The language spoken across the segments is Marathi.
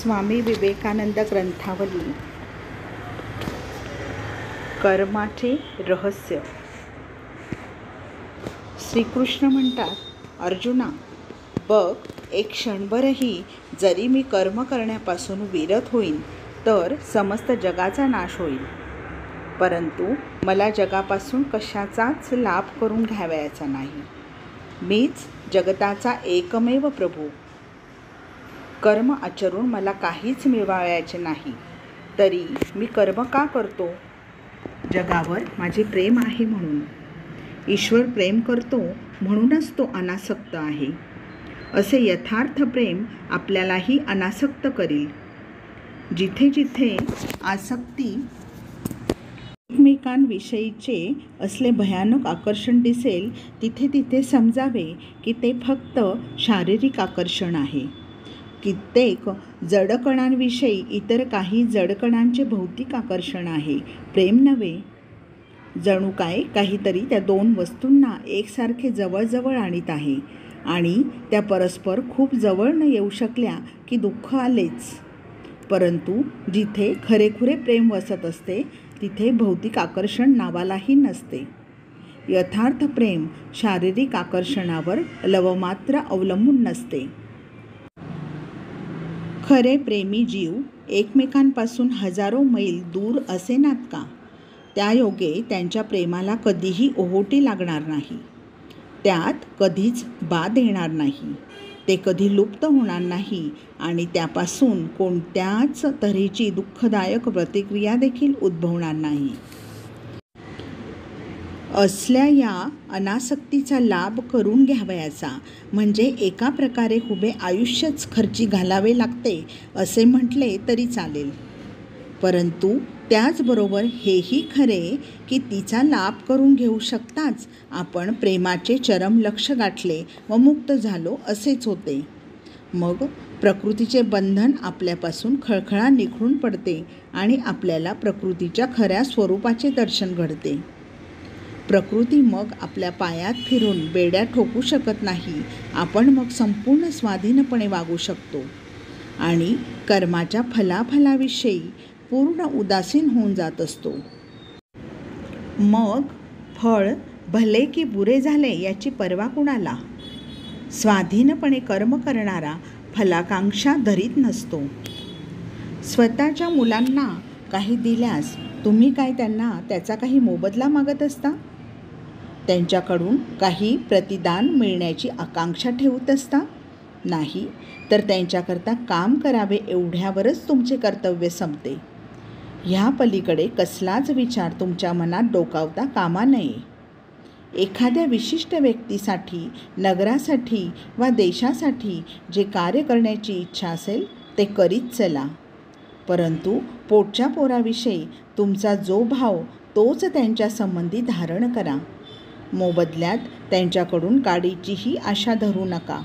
स्वामी विवेकानंद ग्रंथावली कर्माचे रहस्य. श्रीकृष्ण म्हणतात, अर्जुना, बघ, एक क्षणभरही जरी मी कर्म करण्यापासून विरत होईन तर समस्त जगाचा नाश होईल, परंतु मला जगापासून कशाचाच लाभ करून घ्यावयाचा नाही. मीच जगताचा एकमेव प्रभू. कर्म आचरून मला काहीच मिळवायचे नाही, तरी मी कर्म का करतो? जगावर माझे प्रेम आहे म्हणून. ईश्वर प्रेम करतो म्हणूनच तो अनासक्त आहे. असे यथार्थ प्रेम आपल्यालाही अनासक्त करील. जिथे जिथे आसक्ती एकमेकांविषयीचे असले भयानक आकर्षण दिसेल, तिथे तिथे समजावे की ते फक्त शारीरिक आकर्षण आहे. कित्येक जडकणांविषयी इतर काही जडकणांचे भौतिक आकर्षण आहे, प्रेम नव्हे. जणू काय काहीतरी त्या दोन वस्तूंना एकसारखे जवळजवळ आणीत आहे आणि त्या परस्पर खूप जवळ न येऊ शकल्या की दुःख आलेच. परंतु जिथे खरेखुरे प्रेम वसत असते तिथे भौतिक आकर्षण नावालाही नसते. यथार्थ प्रेम शारीरिक आकर्षणावर लवमात्र अवलंबून नसते. खरे प्रेमी जीव एकमेकांपासून हजारो मैल दूर असेनात का, त्यायोगे त्यांच्या प्रेमाला कधीही ओहोटी लागणार नाही. त्यात कधीच बाध येणार नाही. ते कधी लुप्त होणार नाही आणि त्यापासून कोणत्याच तऱ्हेची दुःखदायक प्रतिक्रिया देखील उद्भवणार नाही. असल्या या अनासक्तीचा लाभ करून घ्यावयाचा म्हणजे एका प्रकारे उभे आयुष्यच खर्ची घालावे लागते असे म्हटले तरी चालेल. परंतु त्याचबरोबर हेही खरे की तिचा लाभ करून घेऊ शकताच आपण प्रेमाचे चरम लक्ष्य गाठले व मुक्त झालो असेच होते. मग प्रकृतीचे बंधन आपल्यापासून खळखळा निखळून पडते आणि आपल्याला प्रकृतीच्या खऱ्या स्वरूपाचे दर्शन घडते. प्रकृती मग आपल्या पायात फिरून बेड्या ठोकू शकत नाही. आपण मग संपूर्ण स्वाधीनपणे वागू शकतो आणि कर्माच्या फलाफलाविषयी पूर्ण उदासीन होऊन जात असतो. मग फळ भले की बुरे झाले याची पर्वा कुणाला? स्वाधीनपणे कर्म करणारा फलाकांक्षा धरीत नसतो. स्वतःच्या मुलांना काही दिल्यास तुम्ही काय त्यांना त्याचा काही मोबदला मागत असता? त्यांच्याकडून काही प्रतिदान मिळण्याची आकांक्षा ठेवत असता? नाही, तर त्यांच्याकरता काम करावे एवढ्यावरच तुमचे कर्तव्य संपते. ह्या पलीकडे कसलाच विचार तुमच्या मनात डोकावता कामा नये. एखाद्या विशिष्ट व्यक्तीसाठी, नगरासाठी वा देशासाठी जे कार्य करण्याची इच्छा असेल ते करीत चला, परंतु पोटच्या पोराविषयी तुमचा जो भाव तोच त्यांच्या संबंधी धारण करा. मोबदल्यात त्यांच्याकडून काडीचीही आशा धरू नका.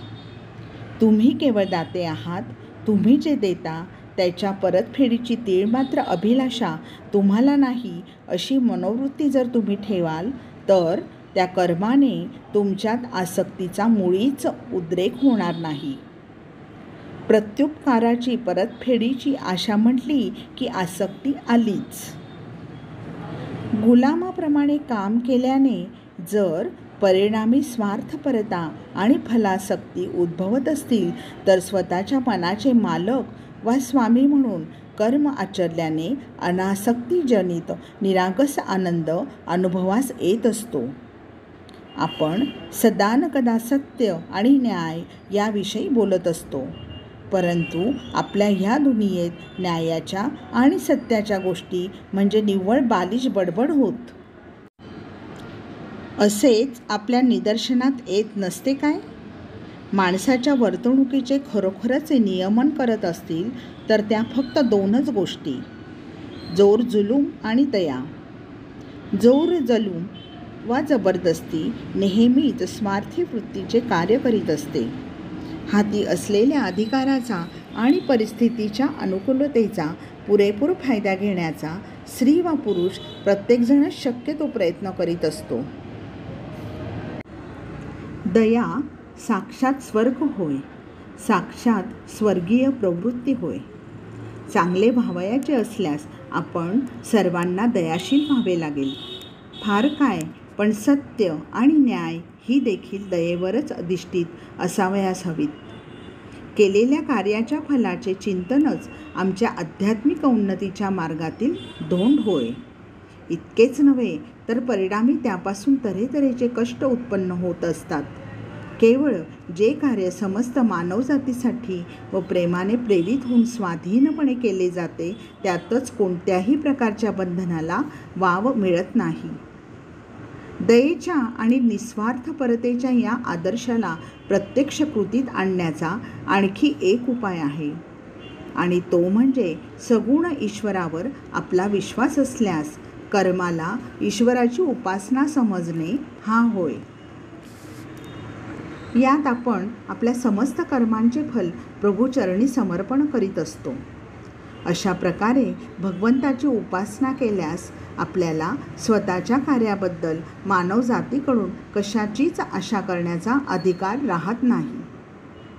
तुम्ही केवळ दाते आहात. तुम्ही जे देता त्याच्या परतफेडीची तीळ मात्र अभिलाषा तुम्हाला नाही अशी मनोवृत्ती जर तुम्ही ठेवाल तर त्या कर्माने तुमच्यात आसक्तीचा मुळीच उद्रेक होणार नाही. प्रत्युपकाराची परतफेडीची आशा म्हटली की आसक्ती आलीच. गुलामाप्रमाणे काम केल्याने जर परिणामी स्वार्थपरता आणि फलासक्ती उद्भवत असतील तर स्वतःच्या मनाचे मालक वा स्वामी म्हणून कर्म आचरल्याने अनासक्तीजनित निरागस आनंद अनुभवास येत असतो. आपण सदानकदा सत्य आणि न्याय याविषयी बोलत असतो, परंतु आपल्या ह्या दुनियेत न्यायाच्या आणि सत्याच्या गोष्टी म्हणजे निव्वळ बालिश बडबड होत. असेच आपल्या निदर्शनात येत नसते काय? माणसाच्या वर्तणुकीचे खरोखरच नियमन करत असतील तर त्या फक्त दोनच गोष्टी, जोर जुलूम आणि दया. जोर जुलूम वा जबरदस्ती नेहमीच स्वार्थी वृत्तीचे कार्य करीत असते. हाती असलेल्या अधिकाराचा आणि परिस्थितीच्या अनुकूलतेचा पुरेपूर फायदा घेण्याचा स्त्री वा पुरुष प्रत्येकजणच शक्य तो प्रयत्न करीत असतो. दया साक्षात स्वर्ग होय, साक्षात स्वर्गीय प्रवृत्ती होय. चांगले व्हावयाचे असल्यास आपण सर्वांना दयाशील व्हावे लागेल. फार काय, पण सत्य आणि न्याय ही देखील दयेवरच अधिष्ठित असावयास हवीत. केलेल्या कार्याच्या फलाचे चिंतनच आमच्या आध्यात्मिक उन्नतीच्या मार्गातील धोंड होय. इतकेच नव्हे तर परिणामी त्यापासून तऱ्हेतऱ्हेचे कष्ट उत्पन्न होत असतात. केवळ जे कार्य समस्त मानवजातीसाठी व प्रेमाने प्रेरित होऊन स्वाधीनपणे केले जाते त्यातच कोणत्याही प्रकारच्या बंधनाला वाव मिळत नाही. दयेच्या आणि निस्वार्थपरतेच्या या आदर्शाला प्रत्यक्ष कृतीत आणण्याचा आणखी एक उपाय आहे, आणि तो म्हणजे सगुण ईश्वरावर आपला विश्वास असल्यास कर्माला ईश्वराची उपासना समजणे हा होय. यात आपण आपल्या समस्त कर्मांचे फल प्रभूचरणी समर्पण करीत असतो. अशा प्रकारे भगवंताची उपासना केल्यास आपल्याला स्वतःच्या कार्याबद्दल मानवजातीकडून कशाचीच आशा करण्याचा अधिकार राहत नाही.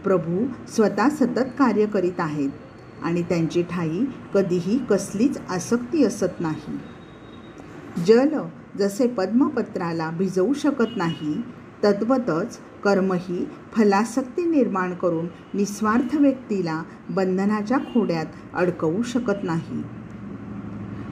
प्रभू स्वतः सतत कार्य करीत आहेत आणि त्यांची ठायी कधीही कसलीच आसक्ती असत नाही. जल जसे पद्मपत्राला भिजवू शकत नाही, तद्वतच कर्मही फलासक्ती निर्माण करून निस्वार्थ व्यक्तीला बंधनाच्या खोड्यात अडकवू शकत नाही.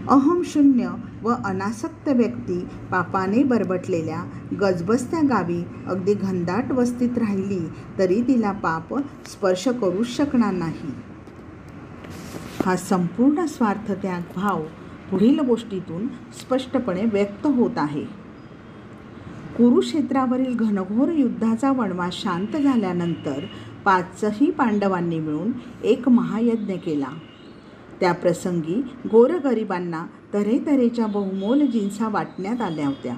अहंशून्य व अनासक्त व्यक्ती पापाने बरबटलेल्या गजबजत्या गावी अगदी घनदाट वस्तीत राहिली तरी तिला पाप स्पर्श करूच शकणार नाही. हा संपूर्ण स्वार्थत्याग भाव पुढील गोष्टीतून स्पष्टपणे व्यक्त होत आहे. कुरुक्षेत्रावरील घनघोर युद्धाचा वणवा शांत झाल्यानंतर 5ही पांडवांनी मिळून एक महायज्ञ केला. त्या प्रसंगी गोरगरिबांना तऱ्हेतऱ्हेच्या बहुमोल जिन्सा वाटण्यात आल्या होत्या.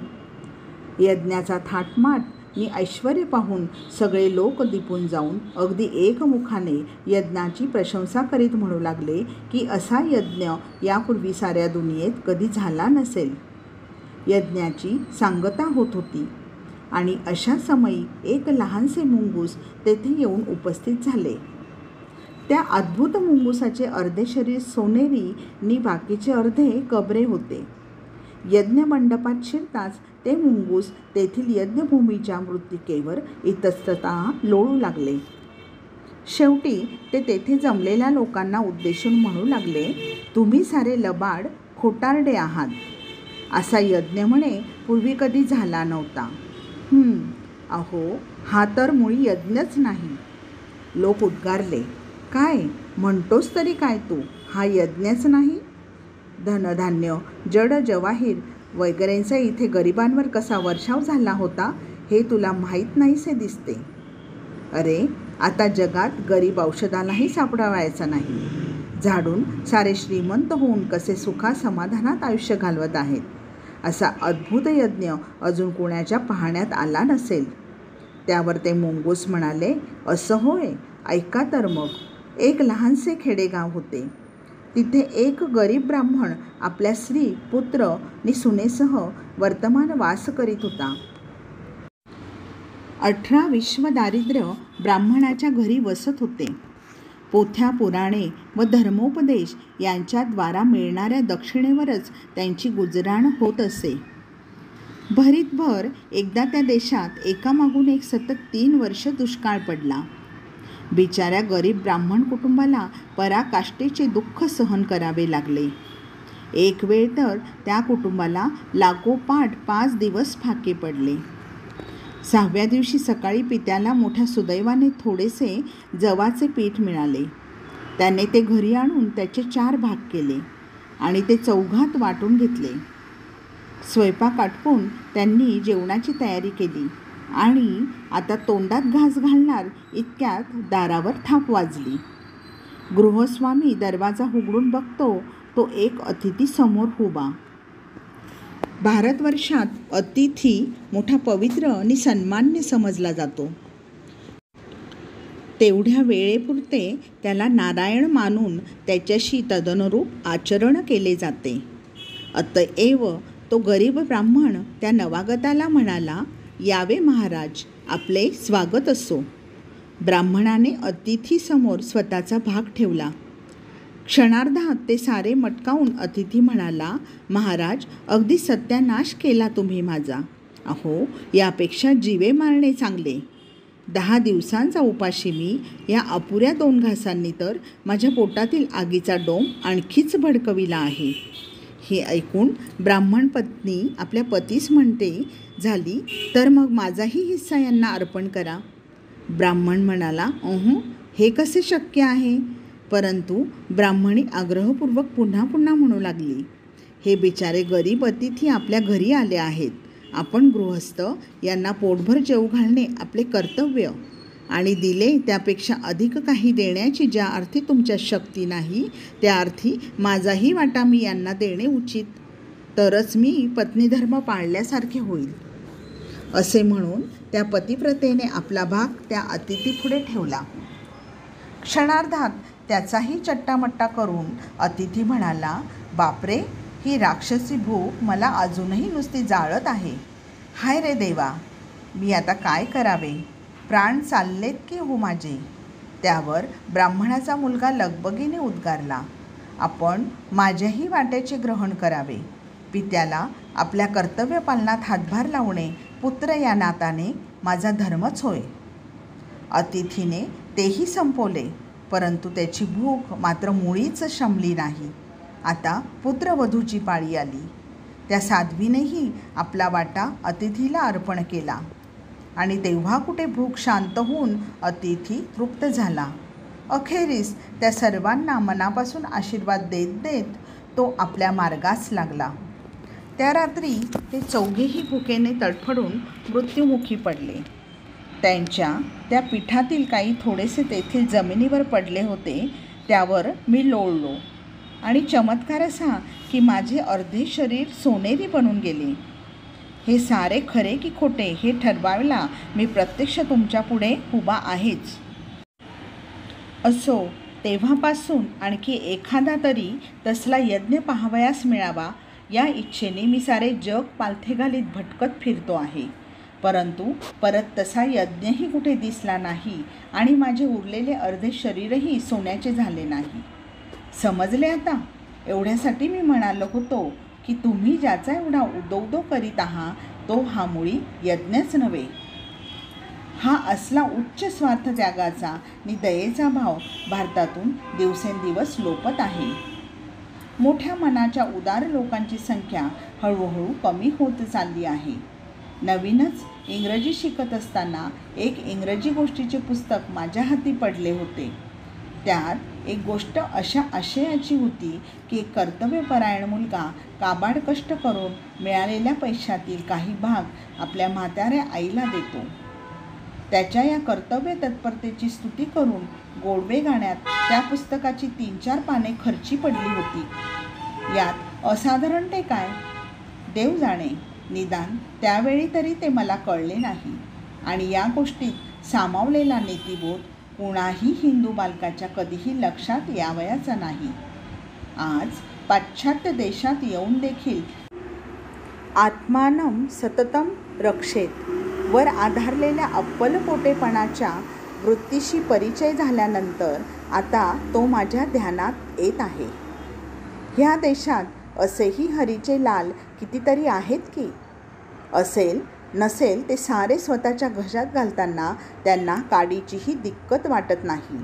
यज्ञाचा थाटमाट आणि ऐश्वर्य पाहून सगळे लोक दिपून जाऊन अगदी एकमुखाने यज्ञाची प्रशंसा करीत म्हणू लागले की असा यज्ञ यापूर्वी साऱ्या दुनियेत कधी झाला नसेल. यज्ञाची सांगता होत होती आणि अशा समयी एक लहानसे मुंगूस तेथे येऊन उपस्थित झाले. त्या अद्भुत मुंगुसाचे अर्धे शरीर सोनेरी आणि बाकीचे अर्धे कबरे होते. यज्ञमंडपात शिरताच ते मुंगूस तेथील यज्ञभूमीच्या मृत्तिकेवर इतस्ततः लोळू लागले. शेवटी ते तेथे जमलेल्या लोकांना उद्देशून म्हणू लागले, तुम्ही सारे लबाड खोटारडे आहात. असा यज्ञ म्हणे पूर्वी कधी झाला नव्हता. अहो, हा तर मुळी यज्ञच नाही. लोक उद्गारले, काय म्हणतोस तरी काय तू, हा यज्ञच नाही? धनधान्य जड जवाहीर वगैरेंचा इथे गरिबांवर कसा वर्षाव झाला होता हे तुला माहीत नाहीसे दिसते. अरे, आता जगात गरीब औषधालाही सापडावायचा नाही. झाडून सारे श्रीमंत होऊन कसे सुखासमाधानात आयुष्य घालवत आहेत. असा अद्भुत यज्ञ अजून कोणाच्या पाहण्यात आला नसेल. त्यावर ते मुंगूस म्हणाले, असं होय, ऐका तर मग. एक लहानसे खेडेगाव होते. तिथे एक गरीब ब्राह्मण आपल्या स्त्री, पुत्र आणि सुनेसह वर्तमान वास करीत होता. 18 विश्व दारिद्र्य ब्राह्मणाच्या घरी वसत होते. पोथ्या पुराणे व धर्मोपदेश यांच्या द्वारा मिळणाऱ्या दक्षिणेवरच त्यांची गुजराण होत असे. भरीतभर एकदा त्या देशात एकामागून एक सतत 3 वर्ष दुष्काळ पडला. बिचाऱ्या गरीब ब्राह्मण कुटुंबाला पराकाष्ठेचे दुःख सहन करावे लागले. एक वेळ तर त्या कुटुंबाला लागोपाठ 5 दिवस फाके पडले. 6व्या दिवशी सकाळी पित्याला मोठ्या सुदैवाने थोडेसे जवाचे पीठ मिळाले. त्याने ते घरी आणून त्याचे 4 भाग केले आणि ते चौघात वाटून घेतले. स्वयंपाक आटपून त्यांनी जेवणाची तयारी केली आणि आता तोंडात घास घालणार इतक्यात दारावर थाप वाजली. गृहस्वामी दरवाजा उघडून बघतो तो एक अतिथी समोर उभा. भारतवर्षात अतिथी मोठा पवित्र आणि सन्मान्य समजला जातो. तेवढ्या वेळेपुरते त्याला नारायण मानून त्याच्याशी तदनुरूप आचरण केले जाते. अतएव तो गरीब ब्राह्मण त्या नवागताला म्हणाला, यावे महाराज, आपले स्वागत असो. ब्राह्मणाने अतिथीसमोर स्वतःचा भाग ठेवला. क्षणार्धात ते सारे मटकावून अतिथी म्हणाला, महाराज, अगदी सत्यानाश केला तुम्ही माझा. अहो, यापेक्षा जीवे मारणे चांगले. 10 दिवसांचा उपाशी मी या अपुऱ्या 2 घासांनी तर माझ्या पोटातील आगीचा डोम आणखीच भडकविला आहे. हे ऐकून ब्राह्मण पत्नी आपल्या पतीस म्हणते, झाली तर मग माझाही हिस्सा यांना अर्पण करा. ब्राह्मण म्हणाला, हे कसे शक्य आहे? परंतु ब्राह्मणी आग्रहपूर्वक पुन्हा पुन्हा म्हणू लागली, हे बिचारे गरीब अतिथी आपल्या घरी आले आहेत. आपण गृहस्थ यांना पोटभर जेवू घालणे आपले कर्तव्य, आणि दिले त्यापेक्षा अधिक काही देण्याची ज्या अर्थी तुमच्या शक्ती नाही, त्या अर्थी माझाही वाटा मी यांना देणे उचित. तरच मी पत्नीधर्म पाळल्यासारखे होईल. असे म्हणून त्या पतिव्रतेने आपला भाग त्या अतिथीपुढे ठेवला. क्षणार्धात त्याचाही चट्टामट्टा करून अतिथी म्हणाला, बापरे, ही राक्षसी भूक मला अजूनही नुसती जाळत आहे. हाय रे देवा, मी आता काय करावे? प्राण चाललेत की हो माझे? त्यावर ब्राह्मणाचा मुलगा लगबगीने उद्गारला, आपण माझ्याही वाट्याचे ग्रहण करावे. पित्याला आपल्या कर्तव्य पालनात हातभार लावणे पुत्र या नाताने माझा धर्मच होय. अतिथीने तेही संपवले, परंतु त्याची भूक मात्र मुळीच शमली नाही. आता पुत्रवधूची पाळी आली. त्या साध्वीनेही आपला वाटा अतिथीला अर्पण केला, आणि तेव्हा कुठे भूक शांत होऊन अतिथी तृप्त झाला. अखेरीस त्या सर्वांना मनापासून आशीर्वाद देत देत तो आपल्या मार्गास लागला. त्या रात्री ते चौघेही भुकेने तडफडून मृत्युमुखी पडले. त्यांच्या त्या पिठातील काही थोडेसे तेथील जमिनीवर पडले होते, त्यावर मी लोळलो, आणि चमत्कार असा की माझे अर्धे शरीर सोनेरी बनून गेले. हे सारे खरे की खोटे हे ठरवायला मी प्रत्यक्ष तुमच्या पुढे उभा आहेच. असो, तेव्हापासून आणखी एखादा तरी तसला यज्ञ पाहावयास मिळावा या इच्छेने मी सारे जग पालथे घालीत भटकत फिरतो आहे. परंतु परत तसा यज्ञही कुठे दिसला नाही, आणि माझे उरलेले अर्धे शरीरही सोन्याचे झाले नाही. समजले आता? एवढ्यासाठी मी म्हणालो होतो की तुम्ही ज्याचा एवढा उदोउदो करीत आहात तो हा मुळी यज्ञच नव्हे. हा असला उच्च स्वार्थ त्यागाचा आणि दयेचा भाव भारतातून दिवसेंदिवस लोपत आहे. मोठ्या मनाच्या उदार लोकांची संख्या हळूहळू कमी होत चालली आहे. नवीनच इंग्रजी शिकत असताना एक इंग्रजी गोष्टीचे पुस्तक माझ्या हाती पडले होते. त्यात एक गोष्ट अशा आशयाची होती की एक कर्तव्यपरायण मुलगा काबाड कष्ट करून मिळालेल्या पैशातील काही भाग आपल्या म्हाताऱ्या आईला देतो. त्याच्या या कर्तव्य तत्परतेची स्तुती करून गोडवे गाण्यात त्या पुस्तकाची 3-4 पाने खर्ची पडली होती. यात असाधारणते काय? देव जाणे. निदान त्यावेळी तरी ते मला कळले नाही, आणि या गोष्टीत सामावलेला नीतिबोध कुणाही हिंदू बालकाच्या कधीही लक्षात यावयाचा नाही. आज पाश्चात्य देशात येऊन देखील आत्मानं सततम रक्षेत वर आधारलेल्या अप्पलपोटेपणाच्या वृत्तीशी परिचय झाल्यानंतर आता तो माझ्या ध्यानात येत आहे. ह्या देशात असेही हरीचे लाल कितीतरी आहेत की? असेल नसेल ते सारे स्वतःच्या घशात घालताना त्यांना काडीचीही दिक्कत वाटत नाही.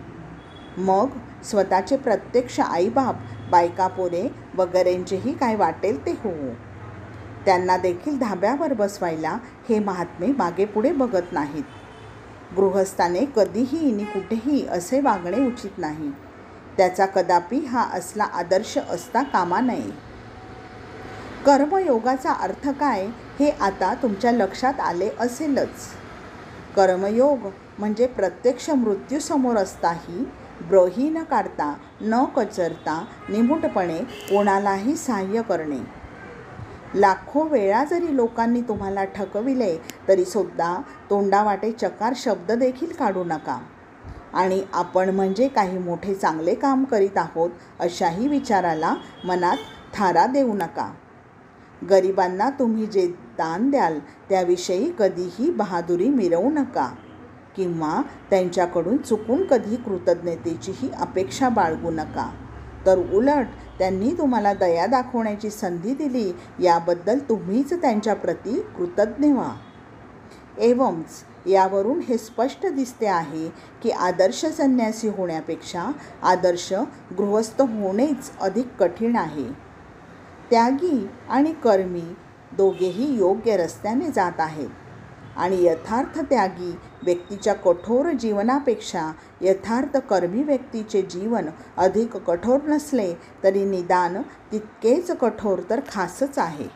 मग स्वतःचे प्रत्यक्ष आईबाप, बायकापोरे वगैरेंचेही काय वाटेल ते होवो. त्यांना देखील धाब्यावर बसवायला हे महात्मे मागेपुढे बघत नाहीत. गृहस्थाने कधीही नि कुठेही असे वागणे उचित नाही. त्याचा कदापि हा असला आदर्श असता कामा नये. कर्मयोगाचा अर्थ काय हे आता तुमच्या लक्षात आले असेलच. कर्मयोग म्हणजे प्रत्यक्ष मृत्यूसमोर असताही ब्रही न काढता, न कचरता निमूटपणे कोणालाही सहाय्य करणे. लाखो वेळा जरी लोकांनी तुम्हाला ठकविले तरीसुद्धा तोंडावाटे चकार शब्द देखील काढू नका, आणि आपण म्हणजे काही मोठे चांगले काम करीत आहोत अशाही विचाराला मनात थारा देऊ नका. गरिबांना तुम्ही जे दान द्याल त्याविषयी कधीही बहादुरी मिरवू नका, किंवा त्यांच्याकडून चुकून कधी कृतज्ञतेचीही अपेक्षा बाळगू नका. तर उलट त्यांनी तुम्हाला दया दाखवण्याची संधी दिली याबद्दल तुम्हीच त्यांच्याप्रती कृतज्ञ व्हा. एवंच यावरून हे स्पष्ट दिसते आहे की आदर्श संन्यासी होण्यापेक्षा आदर्श गृहस्थ होणेच अधिक कठीण आहे. त्यागी आणि कर्मी दोघेही योग्य रस्त्याने जात आहेत आणि यथार्थ त्यागी व्यक्तीच्या कठोर जीवनापेक्षा यथार्थ कर्मी व्यक्तीचे जीवन अधिक कठोर नसले तरी निदान तितकेच कठोर तर खासच आहे.